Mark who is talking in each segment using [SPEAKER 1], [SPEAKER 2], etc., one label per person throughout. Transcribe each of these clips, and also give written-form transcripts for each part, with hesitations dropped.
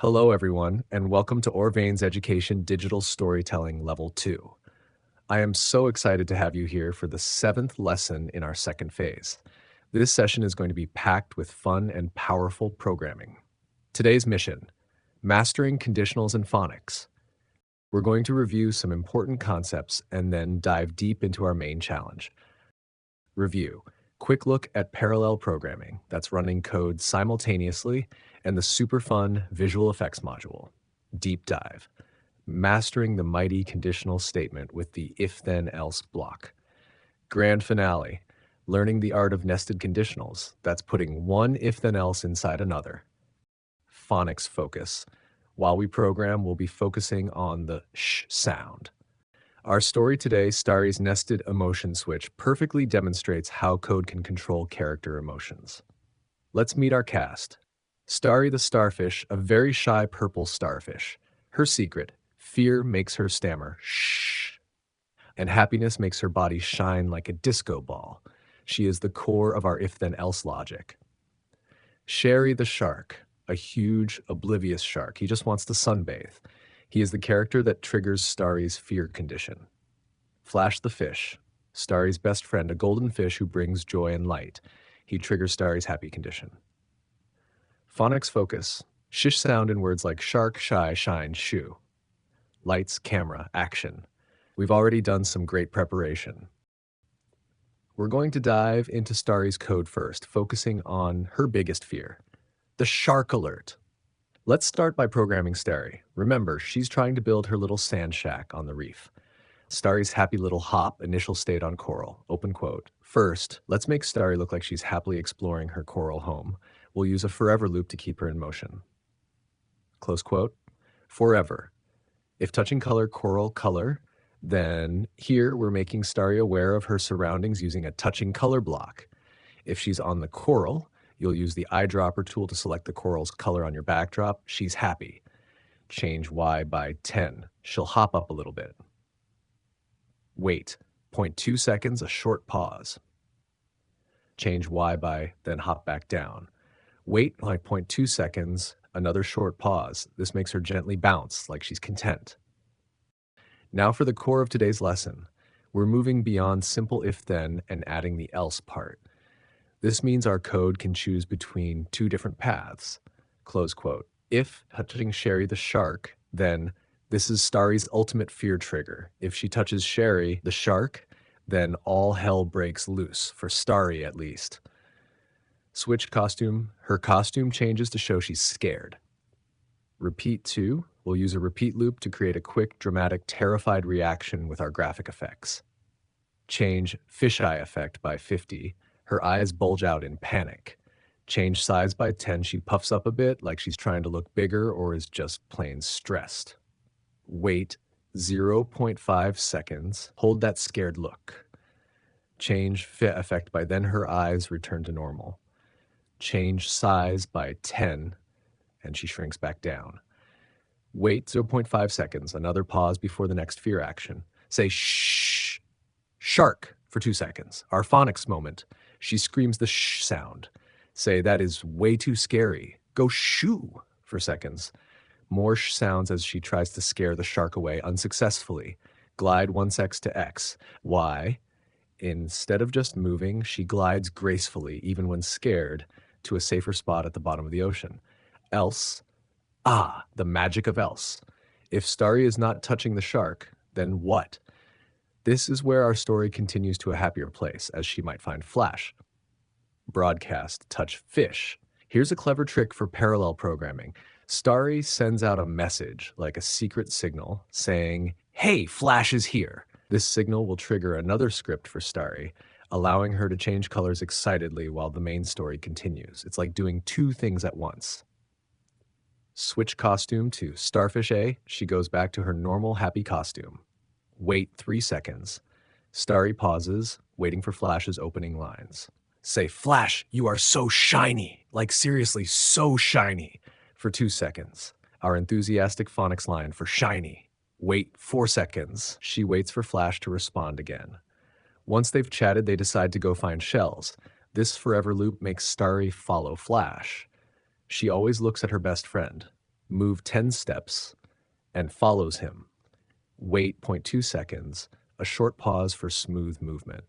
[SPEAKER 1] Hello, everyone, and welcome to OREVEINS Education Digital Storytelling Level 2. I am so excited to have you here for the 7th lesson in our second phase. This session is going to be packed with fun and powerful programming. Today's mission: mastering conditionals and phonics. We're going to review some important concepts and then dive deep into our main challenge. Review: quick look at parallel programming, that's running code simultaneously, and the super fun visual effects module. Deep dive: mastering the mighty conditional statement with the if-then-else block. Grand finale: learning the art of nested conditionals, that's putting one if-then-else inside another. Phonics focus: while we program, we'll be focusing on the sh sound. Our story today, Starry's nested emotion switch, perfectly demonstrates how code can control character emotions. Let's meet our cast. Starry the starfish, a very shy purple starfish. Her secret: fear makes her stammer, shh, and happiness makes her body shine like a disco ball. She is the core of our if-then-else logic. Sherry the shark, a huge, oblivious shark. He just wants to sunbathe. He is the character that triggers Starry's fear condition. Flash the fish, Starry's best friend, a golden fish who brings joy and light. He triggers Starry's happy condition. Phonics focus: shish sound in words like shark, shy, shine, shoe. Lights, camera, action. We've already done some great preparation. We're going to dive into Starry's code first, focusing on her biggest fear: the shark alert. Let's start by programming Starry. Remember, she's trying to build her little sand shack on the reef. Starry's happy little hop, initial state on coral, open quote. First, let's make Starry look like she's happily exploring her coral home. We'll use a forever loop to keep her in motion. Close quote. Forever. If touching color, coral, color, then here we're making Starry aware of her surroundings using a touching color block. If she's on the coral, you'll use the eyedropper tool to select the coral's color on your backdrop. She's happy. Change Y by 10. She'll hop up a little bit. Wait, 0.2 seconds, a short pause. Change Y by, then hop back down. Wait like 0.2 seconds, another short pause. This makes her gently bounce, like she's content. Now for the core of today's lesson. We're moving beyond simple if-then and adding the else part. This means our code can choose between two different paths. Close quote. If touching Sherry the shark, then this is Starry's ultimate fear trigger. If she touches Sherry the shark, then all hell breaks loose, for Starry at least. Switch costume. Her costume changes to show she's scared. Repeat 2. We'll use a repeat loop to create a quick, dramatic, terrified reaction with our graphic effects. Change fisheye effect by 50. Her eyes bulge out in panic. Change size by 10. She puffs up a bit, like she's trying to look bigger or is just plain stressed. Wait 0.5 seconds. Hold that scared look. Change fit effect by then her eyes return to normal. Change size by 10, and she shrinks back down. Wait 0.5 seconds. Another pause before the next fear action. Say shh, shark for 2 seconds. Our phonics moment. She screams the shh sound. Say that is way too scary. Go shoo for seconds. More sh sounds as she tries to scare the shark away unsuccessfully. Glide 1x to x. Y. Instead of just moving, she glides gracefully, even when scared, to a safer spot at the bottom of the ocean. Else. Ah, the magic of else. If Starry is not touching the shark, then what? This is where our story continues to a happier place, as she might find Flash. Broadcast touch fish. Here's a clever trick for parallel programming. Starry sends out a message, like a secret signal, saying, "Hey, Flash is here." This signal will trigger another script for Starry, allowing her to change colors excitedly while the main story continues. It's like doing two things at once. Switch costume to Starfish A. She goes back to her normal happy costume. Wait 3 seconds. Starry pauses, waiting for Flash's opening lines. Say, "Flash, you are so shiny." Like seriously, so shiny. For 2 seconds. Our enthusiastic phonics line for shiny. Wait 4 seconds. She waits for Flash to respond again. Once they've chatted, they decide to go find shells. This forever loop makes Starry follow Flash. She always looks at her best friend. Move 10 steps and follows him. Wait zero point 0.2 seconds, a short pause for smooth movement.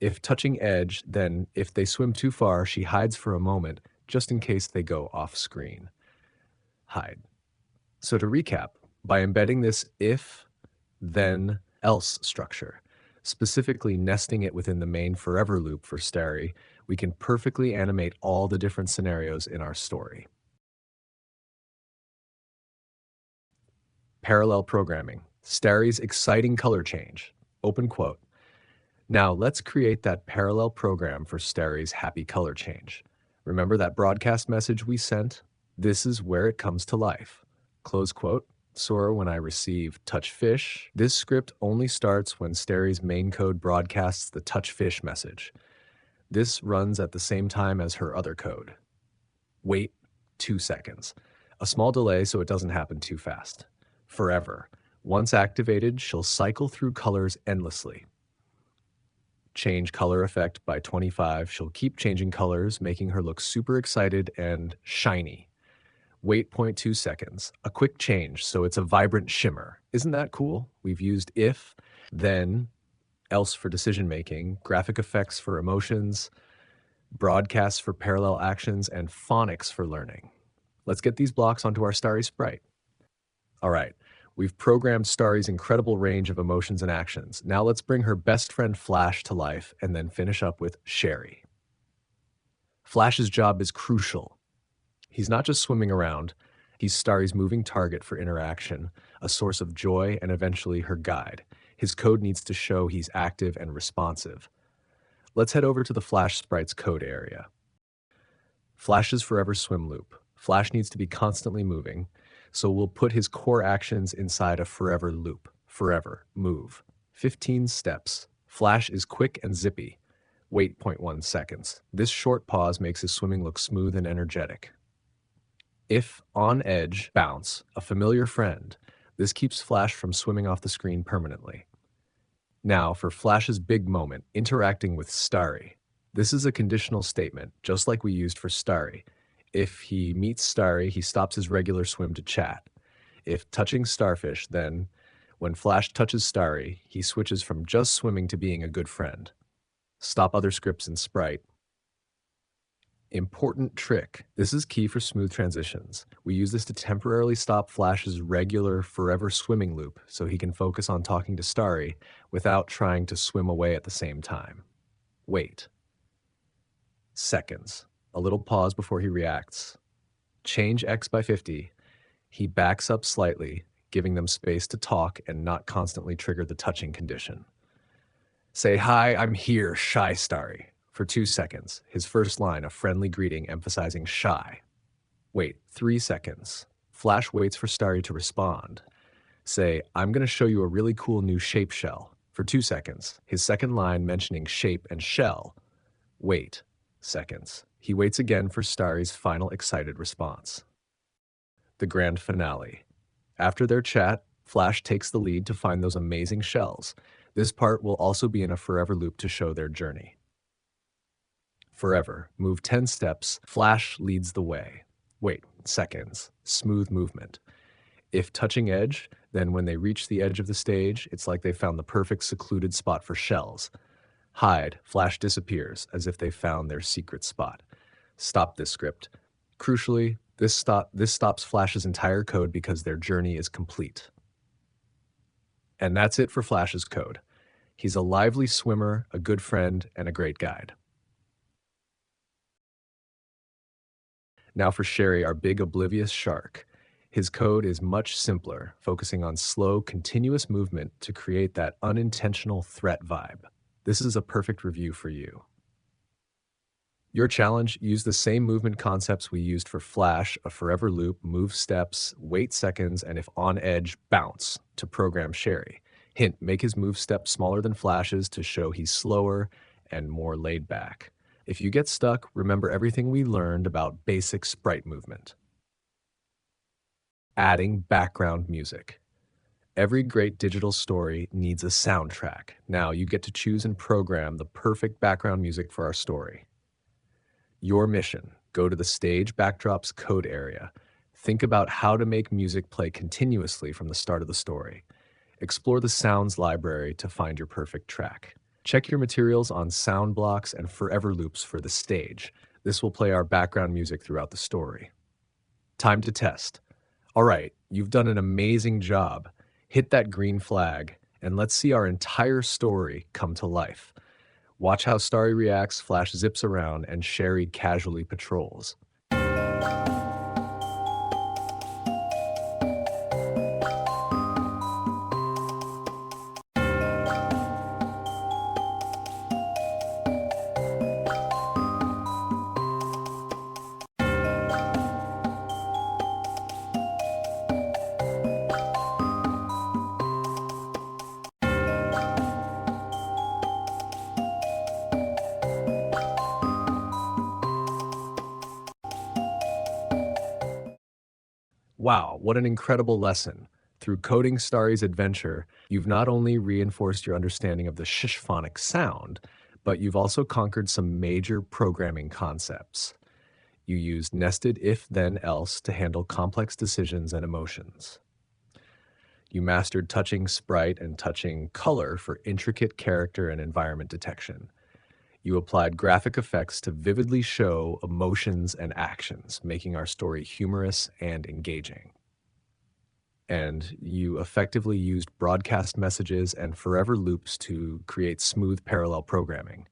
[SPEAKER 1] If touching edge, then if they swim too far, she hides for a moment just in case they go off screen. Hide. So to recap, by embedding this if, then, else structure, specifically nesting it within the main forever loop for Starry, we can perfectly animate all the different scenarios in our story. Parallel programming, Starry's exciting color change. Open quote. Now let's create that parallel program for Starry's happy color change. Remember that broadcast message we sent? This is where it comes to life. Close quote. Sora, when I receive touch fish, this script only starts when Starry's main code broadcasts the touch fish message. This runs at the same time as her other code. Wait 2 seconds. A small delay so it doesn't happen too fast. Forever. Once activated, she'll cycle through colors endlessly. Change color effect by 25. She'll keep changing colors, making her look super excited and shiny. Wait 0.2 seconds. A quick change, so it's a vibrant shimmer. Isn't that cool? We've used if, then, else for decision making, graphic effects for emotions, broadcasts for parallel actions, and phonics for learning. Let's get these blocks onto our Starry sprite. All right, we've programmed Starry's incredible range of emotions and actions. Now let's bring her best friend Flash to life and then finish up with Sherry. Flash's job is crucial. He's not just swimming around, he's Starry's moving target for interaction, a source of joy, and eventually her guide. His code needs to show he's active and responsive. Let's head over to the Flash sprite's code area. Flash's forever swim loop. Flash needs to be constantly moving, so we'll put his core actions inside a forever loop. Forever, move. 15 steps. Flash is quick and zippy. Wait 0.1 seconds. This short pause makes his swimming look smooth and energetic. If on edge, bounce, a familiar friend. This keeps Flash from swimming off the screen permanently. Now for Flash's big moment, interacting with Starry. This is a conditional statement, just like we used for Starry. If he meets Starry, he stops his regular swim to chat. If touching Starfish, then when Flash touches Starry, he switches from just swimming to being a good friend. Stop other scripts in Sprite. Important trick. This is key for smooth transitions. We use this to temporarily stop Flash's regular forever swimming loop so he can focus on talking to Starry without trying to swim away at the same time. Wait. Seconds. A little pause before he reacts. Change X by 50. He backs up slightly, giving them space to talk and not constantly trigger the touching condition. Say, "Hi, I'm here, shy Starry," for 2 seconds. His first line, a friendly greeting emphasizing shy. Wait 3 seconds. Flash waits for Starry to respond. Say, "I'm going to show you a really cool new shape shell," for 2 seconds. His second line mentioning shape and shell. Wait seconds. He waits again for Starry's final excited response. The grand finale. After their chat, Flash takes the lead to find those amazing shells. This part will also be in a forever loop to show their journey. Forever. Move 10 steps. Flash leads the way. Wait seconds. Smooth movement. If touching edge, then when they reach the edge of the stage, it's like they found the perfect secluded spot for shells. Hide. Flash disappears, as if they found their secret spot. Stop this script. Crucially, this stops Flash's entire code because their journey is complete. And that's it for Flash's code. He's a lively swimmer, a good friend, and a great guide. Now for Sherry, our big oblivious shark. His code is much simpler, focusing on slow, continuous movement to create that unintentional threat vibe. This is a perfect review for you. Your challenge, use the same movement concepts we used for Flash, a forever loop, move steps, wait seconds, and if on edge, bounce to program Sherry. Hint, make his move step smaller than Flash's to show he's slower and more laid back. If you get stuck, remember everything we learned about basic sprite movement. Adding background music. Every great digital story needs a soundtrack. Now you get to choose and program the perfect background music for our story. Your mission, go to the stage backdrops code area. Think about how to make music play continuously from the start of the story. Explore the sounds library to find your perfect track. Check your materials on sound blocks and forever loops for the stage. This will play our background music throughout the story. Time to test. All right, you've done an amazing job. Hit that green flag, and let's see our entire story come to life. Watch how Starry reacts, Flash zips around, and Sherry casually patrols. Wow, what an incredible lesson. Through coding Starry's adventure, you've not only reinforced your understanding of the phonics sound, but you've also conquered some major programming concepts. You used nested if-then-else to handle complex decisions and emotions. You mastered touching sprite and touching color for intricate character and environment detection. You applied graphic effects to vividly show emotions and actions, making our story humorous and engaging. And you effectively used broadcast messages and forever loops to create smooth parallel programming.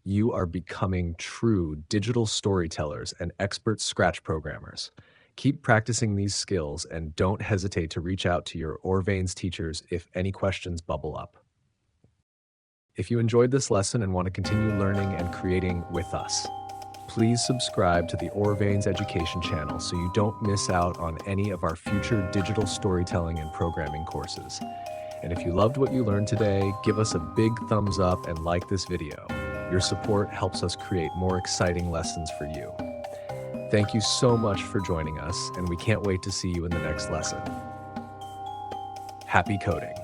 [SPEAKER 1] You are becoming true digital storytellers and expert Scratch programmers. Keep practicing these skills and don't hesitate to reach out to your OREVEINS teachers if any questions bubble up. If you enjoyed this lesson and want to continue learning and creating with us, please subscribe to the OREVEINS Education channel so you don't miss out on any of our future digital storytelling and programming courses. And if you loved what you learned today, give us a big thumbs up and like this video. Your support helps us create more exciting lessons for you. Thank you so much for joining us, and we can't wait to see you in the next lesson. Happy coding!